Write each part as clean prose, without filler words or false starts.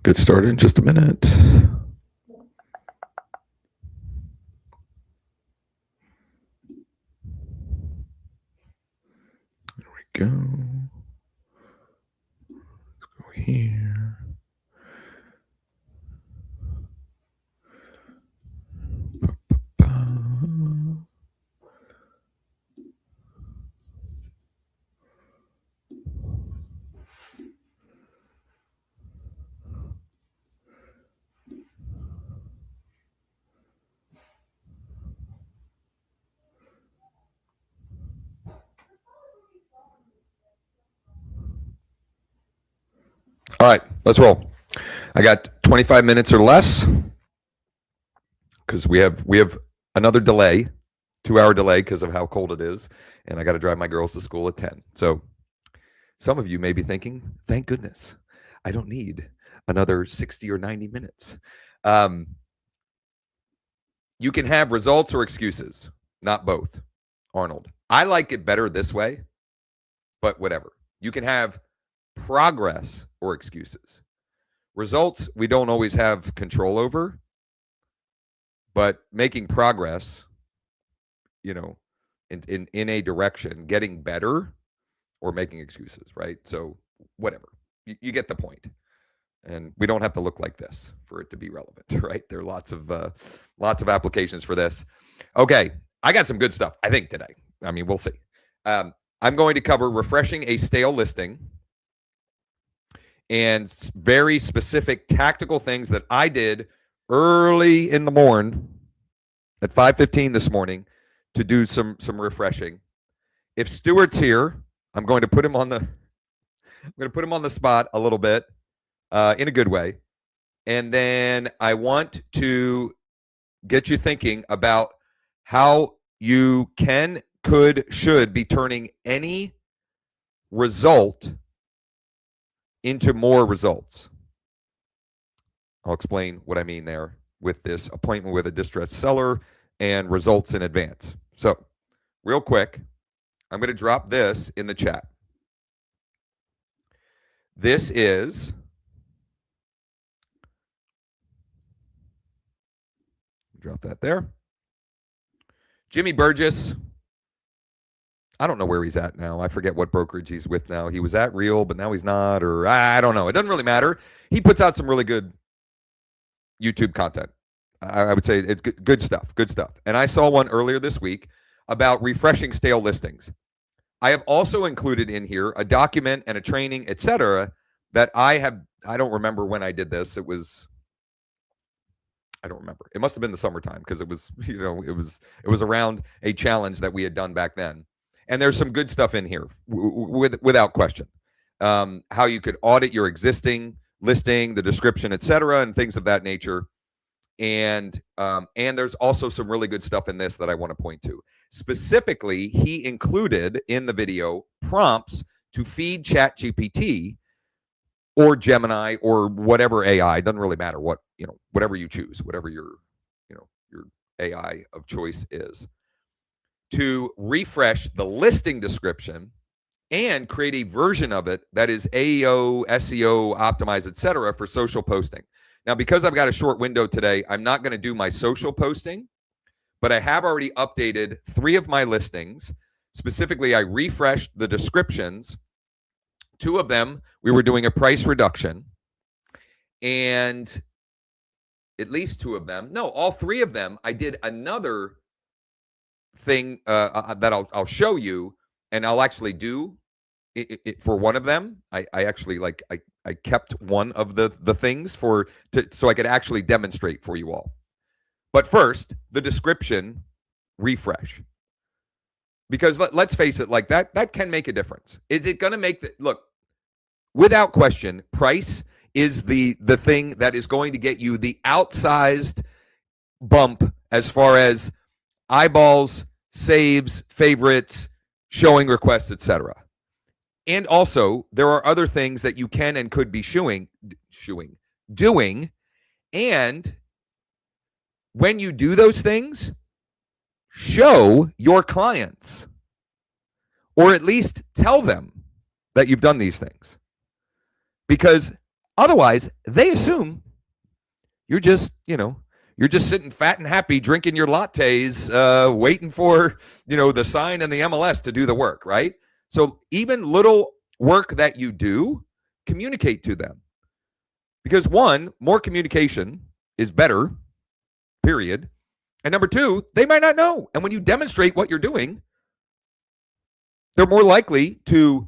Get started in just a minute. There we go. Let's go here. Ba-ba-ba. All right, let's roll. I got 25 minutes or less because we have another delay, 2-hour delay because of how cold it is, and I got to drive my girls to school at 10. So some of you may be thinking, thank goodness, I don't need another 60 or 90 minutes. You can have results or excuses, not both, Arnold. I like it better this way, but whatever. You can have progress or excuses. Results, we don't always have control over, but making progress, in a direction, getting better, or making excuses, right? So whatever. You get the point. And we don't have to look like this for it to be relevant, right? There are lots of applications for this. Okay, I got some good stuff, I think, today. I mean, we'll see. I'm going to cover refreshing a stale listing and very specific tactical things that I did early in the morning at 5:15 this morning to do some refreshing. If Stuart's here, I'm going to put him on the spot a little bit in a good way. And then I want to get you thinking about how you can, could, should be turning any result into more results. I'll explain what I mean there with this appointment with a distressed seller and results in advance. So real quick, I'm going to drop this in the chat. This is drop that there. Jimmy Burgess. I don't know where he's at now. I forget what brokerage he's with now. He was at Real, but now he's not, or I don't know. It doesn't really matter. He puts out some really good YouTube content. I would say it's good stuff, good stuff. And I saw one earlier this week about refreshing stale listings. I have also included in here a document and a training, etc., that I don't remember when I did this. I don't remember. It must have been the summertime because it was around a challenge that we had done back then. And there's some good stuff in here without question. How you could audit your existing listing, the description, etc., and things of that nature. And there's also some really good stuff in this that I want to point to. Specifically, he included in the video prompts to feed ChatGPT or Gemini or whatever AI. Doesn't really matter what, whatever you choose, whatever your AI of choice is, to refresh the listing description and create a version of it that is AEO, SEO optimized, etc., for social posting. Now, because I've got a short window today, I'm not going to do my social posting, but I have already updated 3 of my listings. Specifically, I refreshed the descriptions. 2 of them, we were doing a price reduction. And at least 2 of them, no, all 3 of them, I did another thing that I'll show you, and I'll actually do it for one of them. I actually I kept one of the things so I could actually demonstrate for you all. But first, the description refresh. Because let's face it, like that can make a difference. Is it going to make look, without question, price is the thing that is going to get you the outsized bump as far as eyeballs, saves, favorites, showing requests, etc. And also, there are other things that you can and could be doing. And when you do those things, show your clients, or at least tell them that you've done these things. Because Otherwise, they assume you're just, you're just sitting fat and happy drinking your lattes, waiting for, the sign and the MLS to do the work, right? So even little work that you do, communicate to them. Because one, more communication is better, period. And number two, they might not know. And when you demonstrate what you're doing, they're more likely to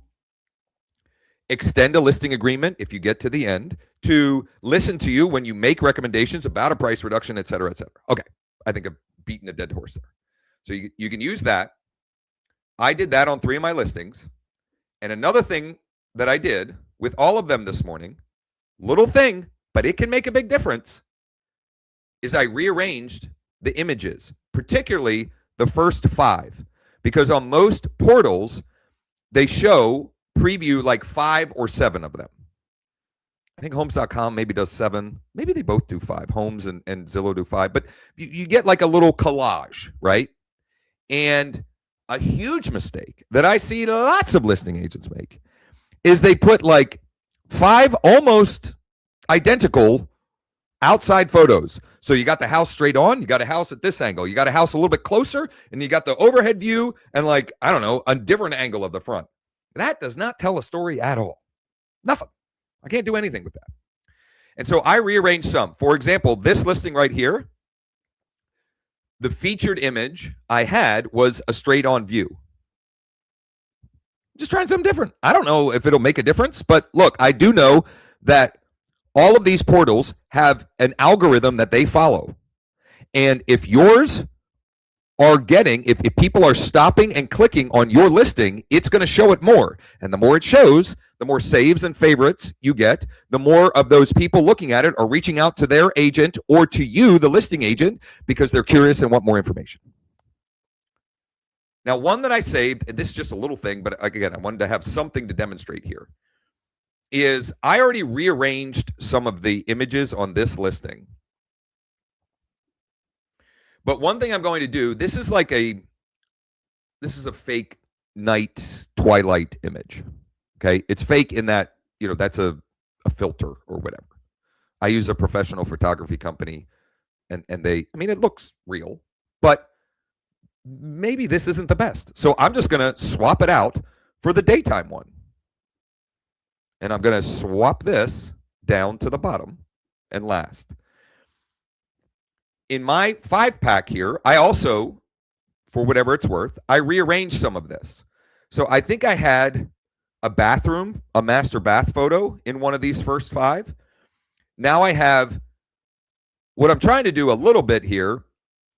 extend a listing agreement if you get to the end, to listen to you when you make recommendations about a price reduction, et cetera, et cetera. Okay, I think I've beaten a dead horse there. So you can use that. I did that on 3 of my listings. And another thing that I did with all of them this morning, little thing, but it can make a big difference, is I rearranged the images, particularly the first 5. Because on most portals, they show preview like 5 or 7 of them. I think Homes.com maybe does 7. Maybe they both do 5. Homes and Zillow do 5. But you get like a little collage, right? And a huge mistake that I see lots of listing agents make is they put like 5 almost identical outside photos. So you got the house straight on, you got a house at this angle, you got a house a little bit closer, and you got the overhead view and like, I don't know, a different angle of the front. That does not tell a story at all. Nothing. I can't do anything with that. And so I rearranged some. For example, this listing right here, the featured image I had was a straight on view. Just trying something different. I don't know if it'll make a difference, but look, I do know that all of these portals have an algorithm that they follow. And if yours are getting, if people are stopping and clicking on your listing, it's going to show it more. And the more it shows, the more saves and favorites you get, the more of those people looking at it are reaching out to their agent or to you, the listing agent, because they're curious and want more information. Now, one that I saved, and this is just a little thing, but again, I wanted to have something to demonstrate here, is I already rearranged some of the images on this listing. But one thing I'm going to do, this is a fake night twilight image. Okay. It's fake in that, that's a filter or whatever. I use a professional photography company and it looks real, but maybe this isn't the best. So I'm just going to swap it out for the daytime one. And I'm going to swap this down to the bottom and last. In my 5-pack here, I also, for whatever it's worth, I rearranged some of this. So I think I had a bathroom, a master bath photo in one of these first 5. Now I have, what I'm trying to do a little bit here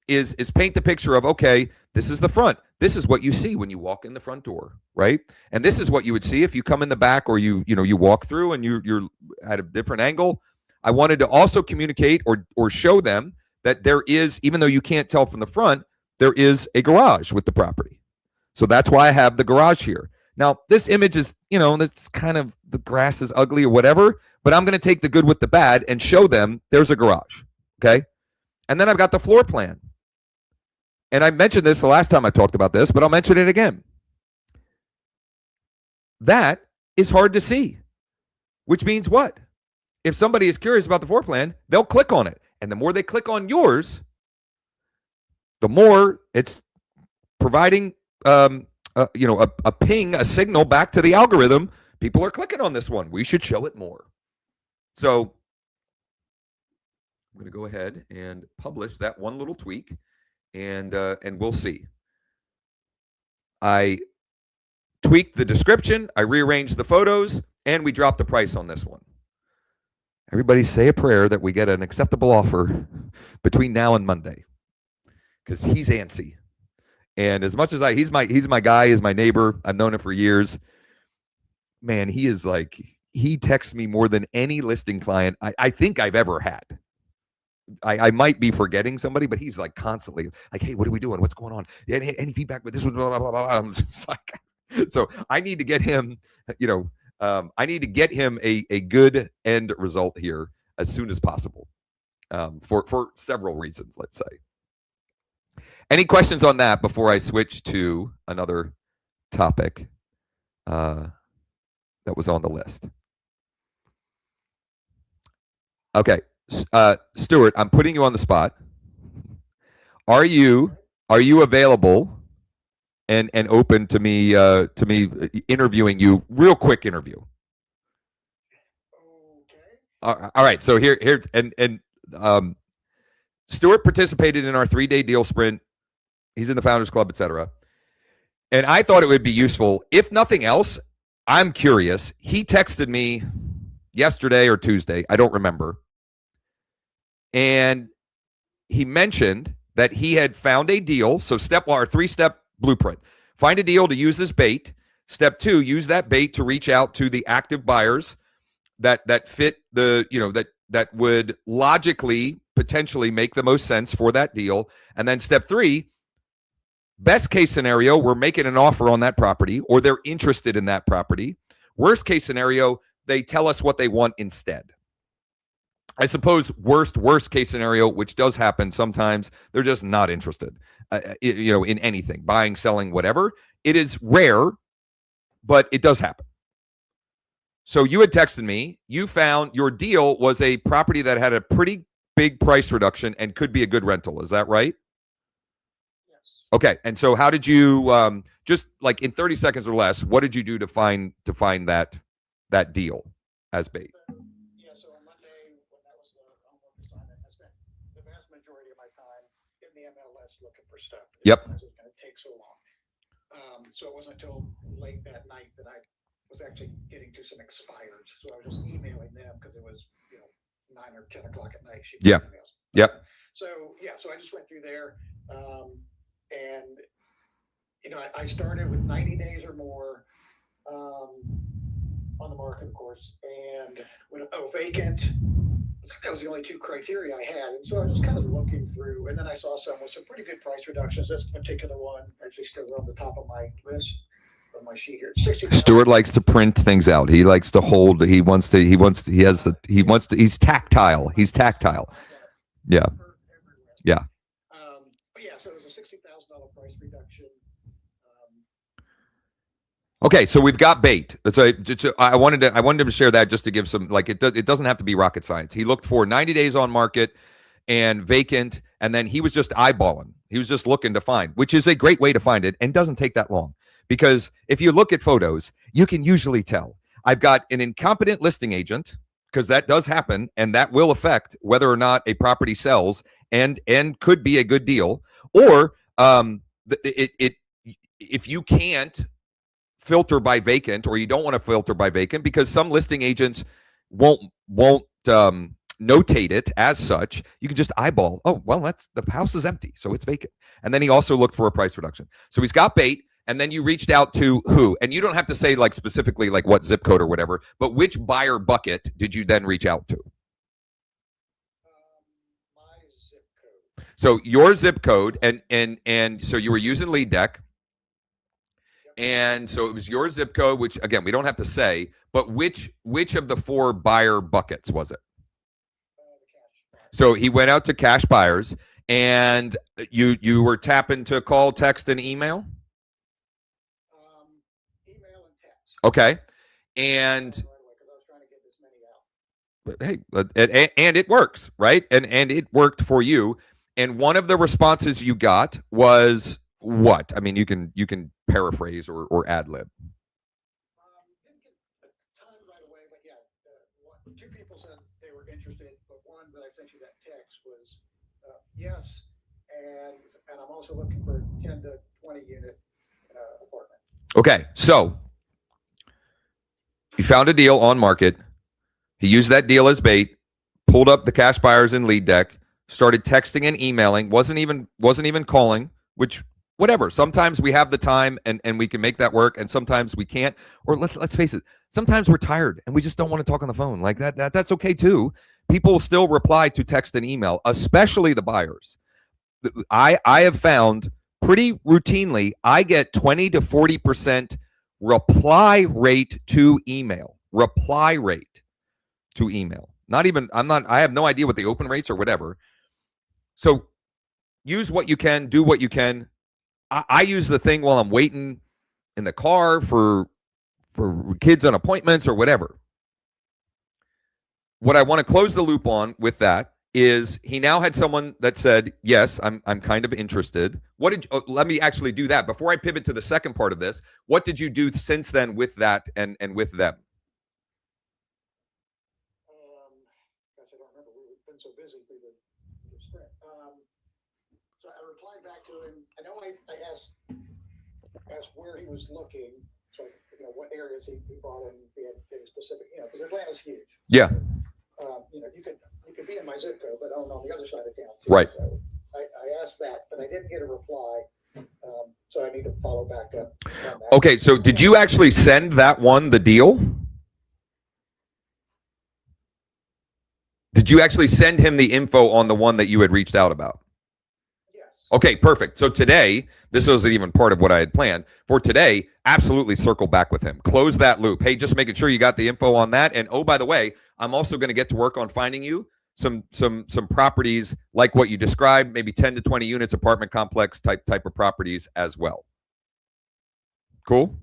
is paint the picture of, okay, this is the front. This is what you see when you walk in the front door, right? And this is what you would see if you come in the back or you walk through and you're at a different angle. I wanted to also communicate or show them that there is, even though you can't tell from the front, there is a garage with the property. So that's why I have the garage here. Now, this image is, that's kind of, the grass is ugly or whatever, but I'm going to take the good with the bad and show them there's a garage, okay? And then I've got the floor plan. And I mentioned this the last time I talked about this, but I'll mention it again. That is hard to see, which means what? If somebody is curious about the floor plan, they'll click on it. And the more they click on yours, the more it's providing, a ping, a signal back to the algorithm. People are clicking on this one. We should show it more. So I'm going to go ahead and publish that one little tweak, and we'll see. I tweaked the description, I rearranged the photos, and we dropped the price on this one. Everybody say a prayer that we get an acceptable offer between now and Monday, because he's antsy. And as much as he's my guy, he's my neighbor. I've known him for years. Man, he is like, he texts me more than any listing client I think I've ever had. I might be forgetting somebody, but he's like constantly like, hey, what are we doing? What's going on? Any feedback with this one? Blah, blah, blah, blah. I'm just like, so I need to get him, I need to get him a good end result here as soon as possible, for several reasons, let's say. Any questions on that before I switch to another topic that was on the list? Okay, Stuart, I'm putting you on the spot. Are you available and open to me interviewing you? Real quick interview. All right. So here um, Stuart participated in our 3-day deal sprint. He's in the Founders Club, etc. And I thought it would be useful. If nothing else, I'm curious. He texted me yesterday or Tuesday. I don't remember. And he mentioned that he had found a deal. So our 3-step blueprint. Find a deal to use as bait. Step 2, use that bait to reach out to the active buyers that fit that would logically potentially make the most sense for that deal. And then step 3, best case scenario, we're making an offer on that property or they're interested in that property. Worst case scenario, they tell us what they want instead. I suppose worst case scenario, which does happen sometimes, they're just not interested, in anything, buying, selling, whatever. It is rare, but it does happen. So you had texted me. You found your deal was a property that had a pretty big price reduction and could be a good rental. Is that right? Yes. Okay. And so how did you just like in 30 seconds or less, what did you do to find that deal as bait? Yeah, so on Monday, when that was the homework assignment, I spent the vast majority of my time in the MLS looking for stuff. Yep. It was going to take so long. So it wasn't until late that night that I was actually getting to some expireds. So I was just emailing them because it was 9 or 10 o'clock at night. Yeah. Emails. Yep. So I just went through there, and I started with 90 days or more on the market, of course, and vacant. That was the only 2 criteria I had, and so I was kind of looking through, and then I saw some with some pretty good price reductions. This particular one actually still on the top of my list on my sheet here. 60. Stuart likes to print things out. He likes to hold. He's tactile. He's tactile. Yeah. Yeah. But yeah, so it was a $60,000 price reduction. Okay, so we've got bait. So I wanted to share that just to give some, like, it doesn't have to be rocket science. He looked for 90 days on market and vacant, and then he was just eyeballing. He was just looking to find, which is a great way to find it and doesn't take that long. Because if you look at photos, you can usually tell. I've got an incompetent listing agent, because that does happen, and that will affect whether or not a property sells and could be a good deal. Or if you can't filter by vacant, or you don't want to filter by vacant because some listing agents won't notate it as such, you can just eyeball, oh, well, the house is empty, so it's vacant. And then he also looked for a price reduction. So he's got bait, and then you reached out to who? And you don't have to say like specifically like what zip code or whatever, but which buyer bucket did you then reach out to? My zip code. So your zip code, and so you were using LeadDeck. And so it was your zip code, which again we don't have to say, but which of the 4 buyer buckets was it? So he went out to cash buyers, and you were tapping to call, text, and email. Email and text. Okay, and hey, and it works, right? And it worked for you. And one of the responses you got was what? I mean, you can paraphrase or ad lib. Didn't get a ton right away, but yeah, 2 people said they were interested, but one that I sent you that text was yes, and I'm also looking for 10 to 20 unit apartment. Okay, so he found a deal on market. He used that deal as bait, pulled up the cash buyers in LeadDeck, started texting and emailing, wasn't even calling, which whatever. Sometimes we have the time and we can make that work, and sometimes we can't. Or let's face it, sometimes we're tired and we just don't want to talk on the phone. Like that's okay too. People still reply to text and email, especially the buyers. I have found pretty routinely I get 20 to 40% reply rate to email. Reply rate to email. I have no idea what the open rates or whatever. So use what you can, do what you can. I use the thing while I'm waiting in the car for kids on appointments or whatever. what I want to close the loop on with that is he now had someone that said, yes, I'm kind of interested. What did let me actually do that before I pivot to the second part of this. What did you do since then with that and with them? Gosh, I don't remember. We've been so busy through the sprint. So I replied back to him. I know I asked where he was looking, so what areas he bought in, getting specific, because Atlanta's huge. Yeah. You could be in my zip code, but on the other side of town too. Right. So I asked that, but I didn't get a reply. So I need to follow back up on that. Okay, so did you actually send that one the deal? Did you actually send him the info on the one that you had reached out about? Yes. Okay, perfect. So today, this wasn't even part of what I had planned. For today, absolutely circle back with him. Close that loop. Hey, just making sure you got the info on that. And oh, by the way, I'm also going to get to work on finding you some properties like what you described, maybe 10 to 20 units, apartment complex type of properties as well. Cool?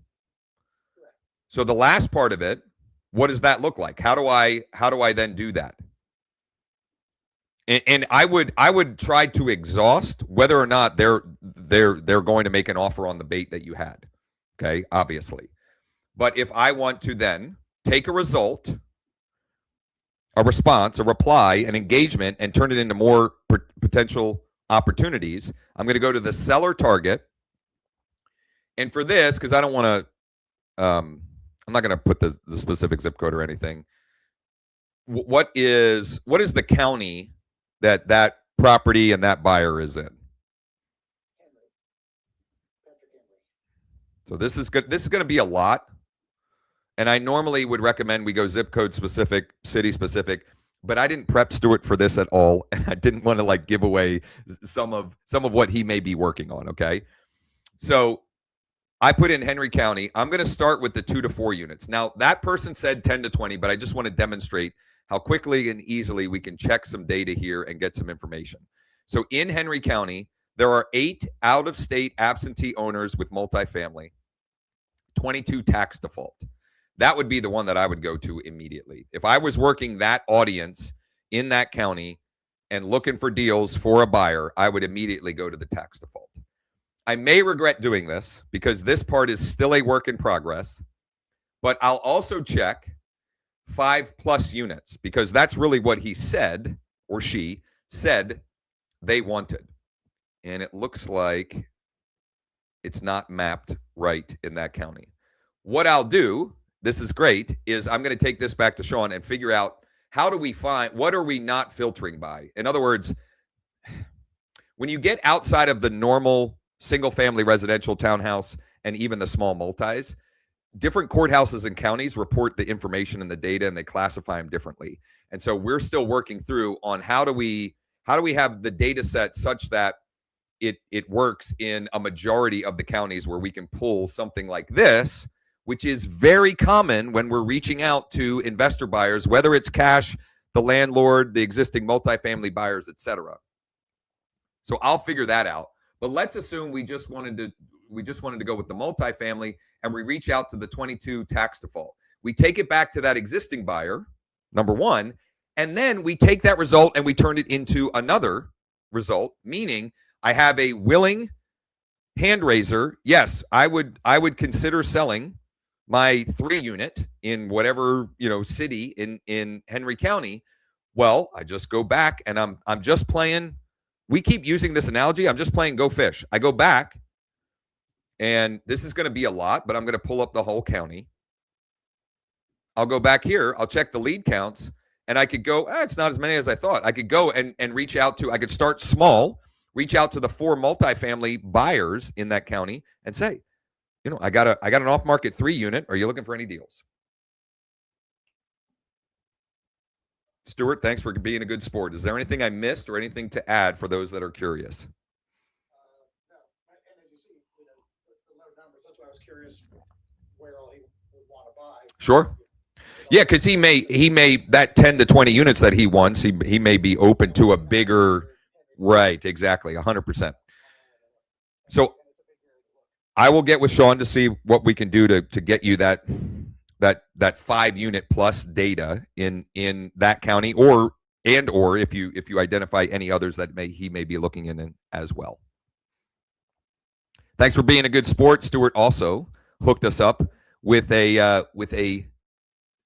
So the last part of it, what does that look like? How do I then do that? And I would try to exhaust whether or not they're going to make an offer on the bait that you had. Okay, obviously. But if I want to then take a result, a response, a reply, an engagement, and turn it into more potential opportunities, I'm going to go to the seller target. And for this, because I don't want to, I'm not going to put the specific zip code or anything. What is the county that property and that buyer is in? So this is good. This is going to be a lot. And I normally would recommend we go zip code specific, city specific, but I didn't prep Stuart for this at all. And I didn't want to give away some of what he may be working on. Okay. So I put in Henry County. I'm going to start with the 2 to 4 units. Now that person said 10 to 20, but I just want to demonstrate how quickly and easily we can check some data here and get some information. So in Henry County, there are 8 out-of-state absentee owners with multifamily, 22 tax default. That would be the one that I would go to immediately. If I was working that audience in that county and looking for deals for a buyer, I would immediately go to the tax default. I may regret doing this because this part is still a work in progress, but I'll also check 5+ units because that's really what he said or she said they wanted. And it looks like it's not mapped right in that county. What I'll do, this is great, is I'm going to take this back to Sean and figure out how do we find, what are we not filtering by? In other words, when you get outside of the normal single family residential townhouse and even the small multis, different courthouses and counties report the information and the data and they classify them differently. And so we're still working through on how do we have the data set such that it works in a majority of the counties where we can pull something like this, which is very common when we're reaching out to investor buyers, whether it's cash, the landlord, the existing multifamily buyers, et cetera. So I'll figure that out. But let's assume we just wanted to go with the multifamily and we reach out to the 22 tax default. We take it back to that existing buyer, number one, and then we take that result and we turn it into another result, meaning I have a willing hand raiser. Yes, I would consider selling my 3 unit in whatever, city in Henry County. Well, I just go back and I'm just playing. We keep using this analogy. I'm just playing Go Fish. I go back and this is going to be a lot, but I'm going to pull up the whole county. I'll go back here. I'll check the lead counts and I could go, it's not as many as I thought. I could go and reach out to, I could start small, reach out to the 4 multifamily buyers in that county and say, I got an off-market 3 unit. Are you looking for any deals? Stuart, thanks for being a good sport. Is there anything I missed or anything to add for those that are curious? No. And as you see, the low numbers, that's why I was curious where all he would want to buy. Sure. Yeah, because he may that 10 to 20 units that he wants, he may be open to a bigger, right, exactly, 100%. So I will get with Sean to see what we can do to get you that that 5-unit plus data in that county, or if you identify any others that he may be looking in as well. Thanks for being a good sport. Stuart also hooked us up with a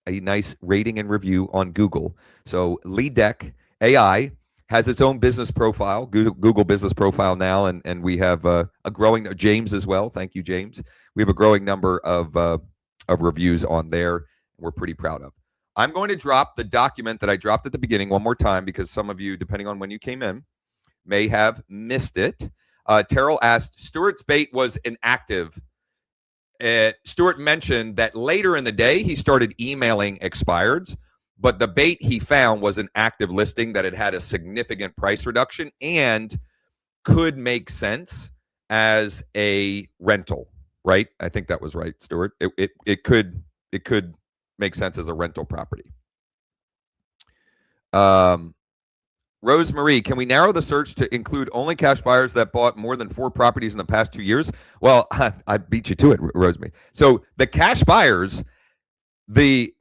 nice rating and review on Google. So LeadDeck AI has its own business profile, Google business profile now, and we have a growing, James as well. Thank you, James. We have a growing number of reviews on there. We're pretty proud of. I'm going to drop the document that I dropped at the beginning one more time, because some of you, depending on when you came in, may have missed it. Terrell asked, Stuart's bait was inactive. Stuart mentioned that later in the day, he started emailing expireds, but the bait he found was an active listing that had a significant price reduction and could make sense as a rental, right? I think that was right, Stuart. It could make sense as a rental property. Rosemarie, can we narrow the search to include only cash buyers that bought more than 4 properties in the past 2 years? Well, I beat you to it, Rosemarie. So the cash buyers, the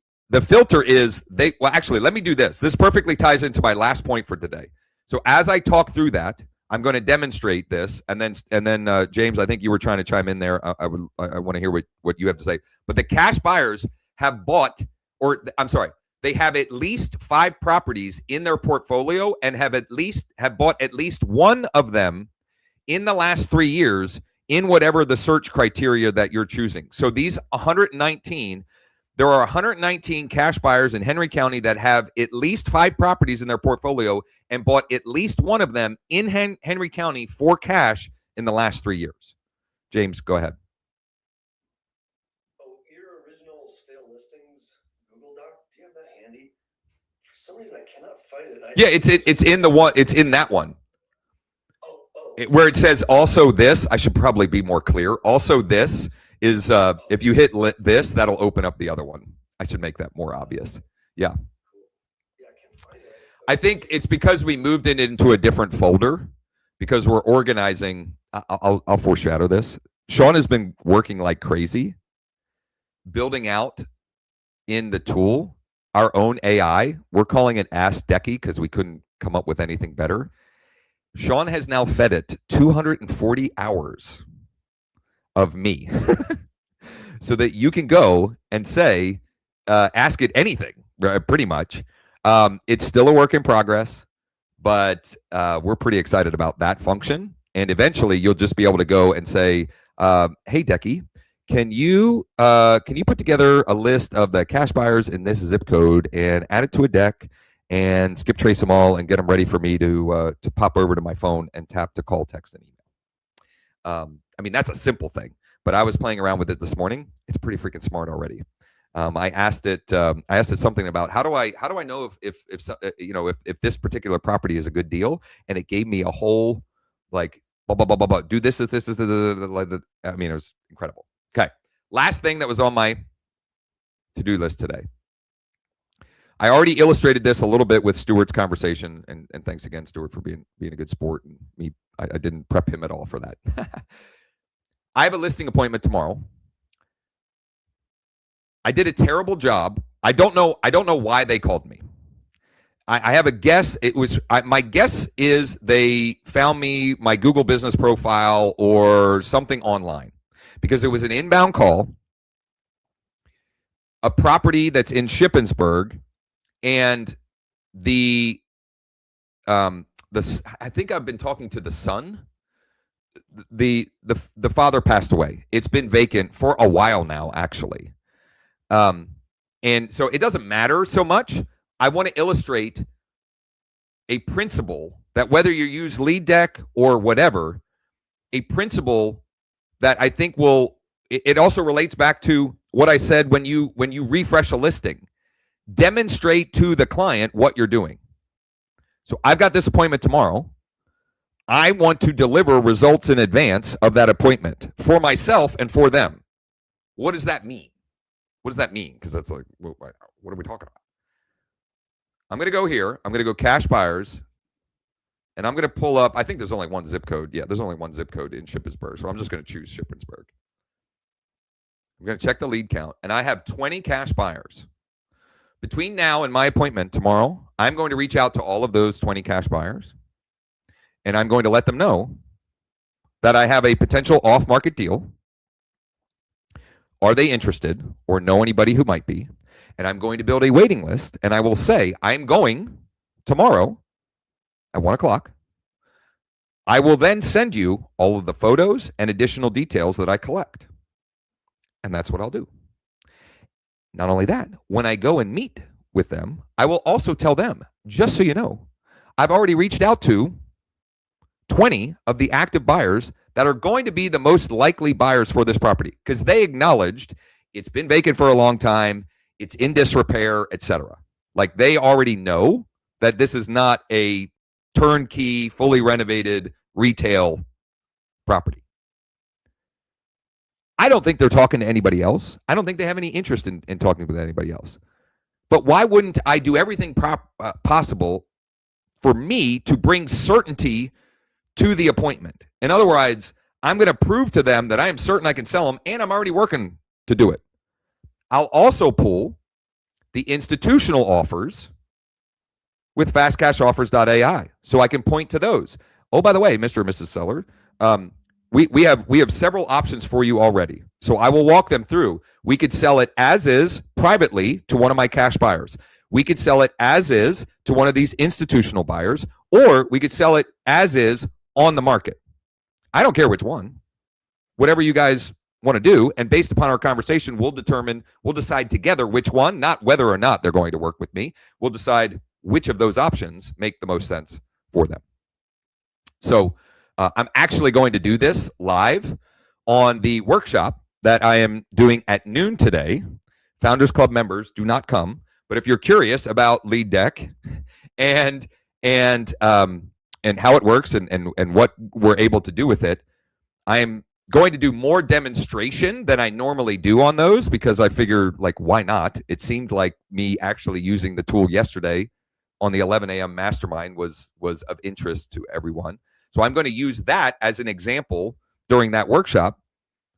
filter is well, actually, let me do this. This perfectly ties into my last point for today. So as I talk through that, I'm going to demonstrate this, and then James, I think you were trying to chime in there. I want to hear what you have to say. But the cash buyers have bought, or I'm sorry, they have at least 5 properties in their portfolio and have bought at least one of them in the last 3 years in whatever the search criteria that you're choosing. So these 119, there are 119 cash buyers in Henry County that have at least 5 properties in their portfolio and bought at least one of them in Henry County for cash in the last 3 years. James, go ahead. Your original stale listings Google Doc, do you have that handy? For some reason, I cannot find it. Yeah, it's in the one. It's in that one. Where it says also this. I should probably be more clear. Also this is if you hit this, that'll open up the other one. I should make that more obvious. Yeah. Yeah, I can't find it. I think it's because we moved it into a different folder, because we're organizing. I'll foreshadow this. Sean has been working like crazy, building out in the tool our own AI. We're calling it Ask Decky because we couldn't come up with anything better. Sean has now fed it 240 hours of me so that you can go and say, ask it anything, pretty much. It's still a work in progress, but we're pretty excited about that function. And eventually you'll just be able to go and say, hey, Decky, can you put together a list of the cash buyers in this zip code and add it to a deck and skip trace them all and get them ready for me to pop over to my phone and tap to call, text, and email. I mean, that's a simple thing, but I was playing around with it this morning. It's pretty freaking smart already. I asked it something about how do I know if this particular property is a good deal, and it gave me a whole like blah blah blah blah blah. Do this. I mean, it was incredible. Okay, last thing that was on my to-do list today. I already illustrated this a little bit with Stuart's conversation, and thanks again, Stuart, for being a good sport. And me, I didn't prep him at all for that. I have a listing appointment tomorrow. I did a terrible job. I don't know why they called me. I have a guess. My guess is they found me, my Google business profile or something online, because it was an inbound call, a property that's in Shippensburg. And I think I've been talking to the son. The father passed away. It's been vacant for a while now, actually. And so it doesn't matter so much. I want to illustrate a principle that whether you use LeadDeck or whatever, a principle that I think it also relates back to what I said when you refresh a listing. Demonstrate to the client what you're doing. So I've got this appointment tomorrow. I want to deliver results in advance of that appointment for myself and for them. What does that mean? What does that mean? Because that's like, what are we talking about? I'm going to go here. I'm going to go cash buyers. And I'm going to pull up, I think there's only one zip code. Yeah, there's only one zip code in Shippensburg. So I'm just going to choose Shippensburg. I'm going to check the lead count, and I have 20 cash buyers. Between now and my appointment tomorrow, I'm going to reach out to all of those 20 cash buyers, and I'm going to let them know that I have a potential off-market deal. Are they interested or know anybody who might be? And I'm going to build a waiting list, and I will say, I'm going tomorrow at 1 o'clock. I will then send you all of the photos and additional details that I collect. And that's what I'll do. Not only that, when I go and meet with them, I will also tell them, just so you know, I've already reached out to 20 of the active buyers that are going to be the most likely buyers for this property, because they acknowledged it's been vacant for a long time, it's in disrepair, etc. Like, they already know that this is not a turnkey, fully renovated retail property. I don't think they're talking to anybody else. I don't think they have any interest in talking with anybody else. But why wouldn't I do everything possible for me to bring certainty to the appointment? In other words, I'm going to prove to them that I am certain I can sell them, and I'm already working to do it. I'll also pull the institutional offers with fastcashoffers.ai, so I can point to those. Oh, by the way, Mr. and Mrs. Seller, we have several options for you already. So I will walk them through. We could sell it as is privately to one of my cash buyers. We could sell it as is to one of these institutional buyers, or we could sell it as is on the market. I don't care which one. Whatever you guys want to do, and based upon our conversation, we'll decide together which one, not whether or not they're going to work with me. We'll decide which of those options make the most sense for them. So I'm actually going to do this live on the workshop that I am doing at noon today. Founders Club members do not come, but if you're curious about Lead Deck and how it works and what we're able to do with it, I am going to do more demonstration than I normally do on those, because I figure, like, why not? It seemed like me actually using the tool yesterday on the 11 a.m. mastermind was of interest to everyone. So I'm going to use that as an example during that workshop,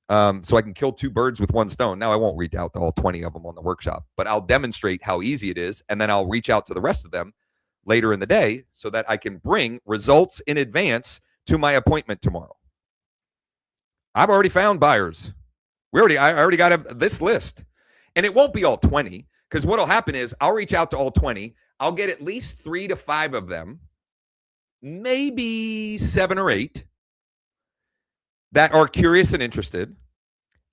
so I can kill two birds with one stone. Now, I won't reach out to all 20 of them on the workshop, but I'll demonstrate how easy it is, and then I'll reach out to the rest of them later in the day so that I can bring results in advance to my appointment tomorrow. I've already found buyers. I already got this list, and it won't be all 20, because what'll happen is I'll reach out to all 20. I'll get at least 3 to 5 of them, maybe 7 or 8, that are curious and interested.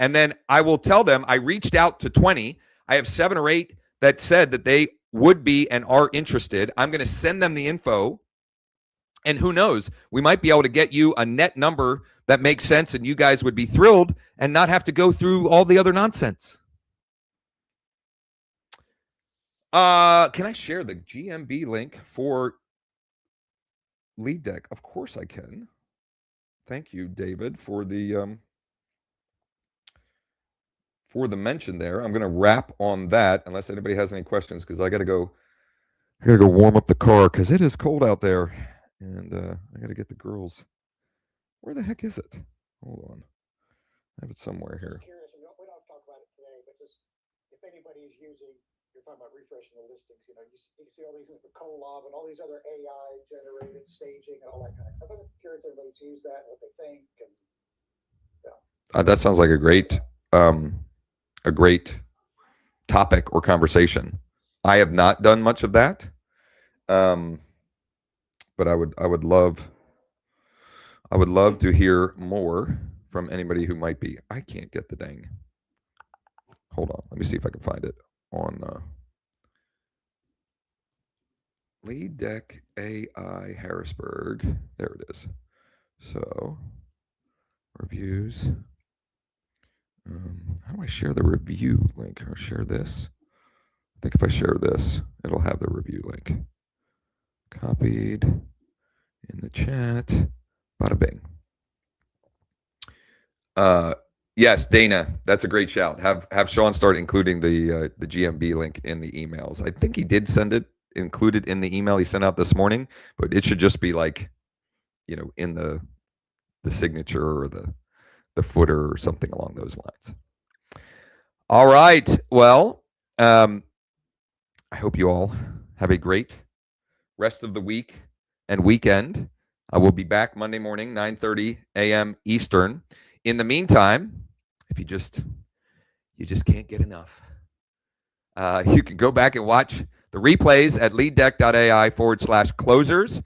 And then I will tell them I reached out to 20. I have 7 or 8 that said that they would be and are interested. I'm going to send them the info. And who knows, we might be able to get you a net number that makes sense, and you guys would be thrilled and not have to go through all the other nonsense. Can I share the GMB link for Lead Deck? Of course I can. Thank you, David, for the mention there. I'm going to wrap on that unless anybody has any questions, because I got to go warm up the car because it is cold out there, and I got to get the girls. Where the heck is it? Hold on. I have it somewhere here. Curious, and we don't talk about it today, but just if anybody is using, you're talking about refreshing the listings, you can see all these with the Colab and all these other AI generated staging and all that kind of stuff. I'm curious if everybody's used that and what they think. And that sounds like a great topic or conversation. I have not done much of that, but I would love to hear more from anybody who might be. I can't get the dang. Hold on. Let me see if I can find it on Lead Deck AI Harrisburg. There it is. So, reviews. How do I share the review link? Or share this? I think if I share this, it'll have the review link. Copied in the chat. Bada bing. Yes, Dana, that's a great shout. Have Sean start including the GMB link in the emails. I think he did send it included in the email he sent out this morning, but it should just be like, in the signature or the footer or something along those lines. All right. Well, I hope you all have a great rest of the week and weekend. I will be back Monday morning, 9:30 a.m. Eastern. In the meantime, if you just can't get enough, you can go back and watch the replays at leaddeck.ai/closers.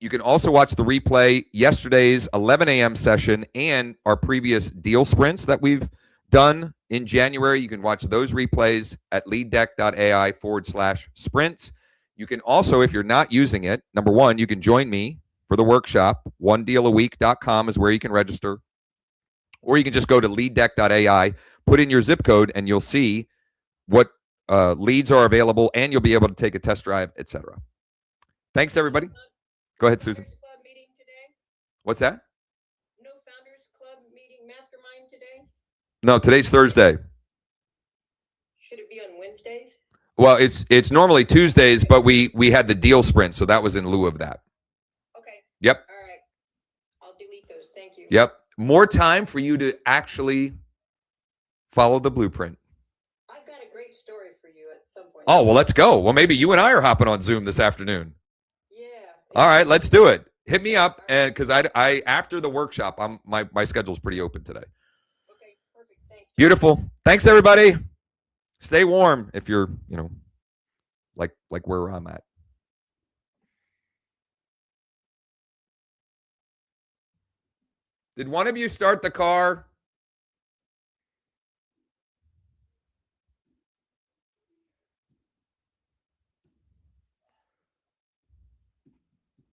You can also watch the replay yesterday's 11 a.m. session and our previous deal sprints that we've done in January. You can watch those replays at leaddeck.ai/sprints. You can also, if you're not using it, number one, you can join me for the workshop. onedealaweek.com is where you can register. Or you can just go to leaddeck.ai, put in your zip code, and you'll see what leads are available, and you'll be able to take a test drive, etc. Thanks, everybody. Go ahead, Susan. Club meeting today? What's that? No Founders Club meeting mastermind today? No, today's Thursday. Should it be on Wednesdays? Well, it's normally Tuesdays, but we had the deal sprint, so that was in lieu of that. Okay. Yep. All right. I'll delete those. Thank you. Yep. More time for you to actually follow the blueprint. I've got a great story for you at some point. Oh, well, let's go. Well, maybe you and I are hopping on Zoom this afternoon. Yeah. All right, let's do it. Hit me up, and because I after the workshop, my schedule's pretty open today. Okay, perfect. Thanks. Beautiful. Thanks, everybody. Stay warm if you're, like where I'm at. Did one of you start the car?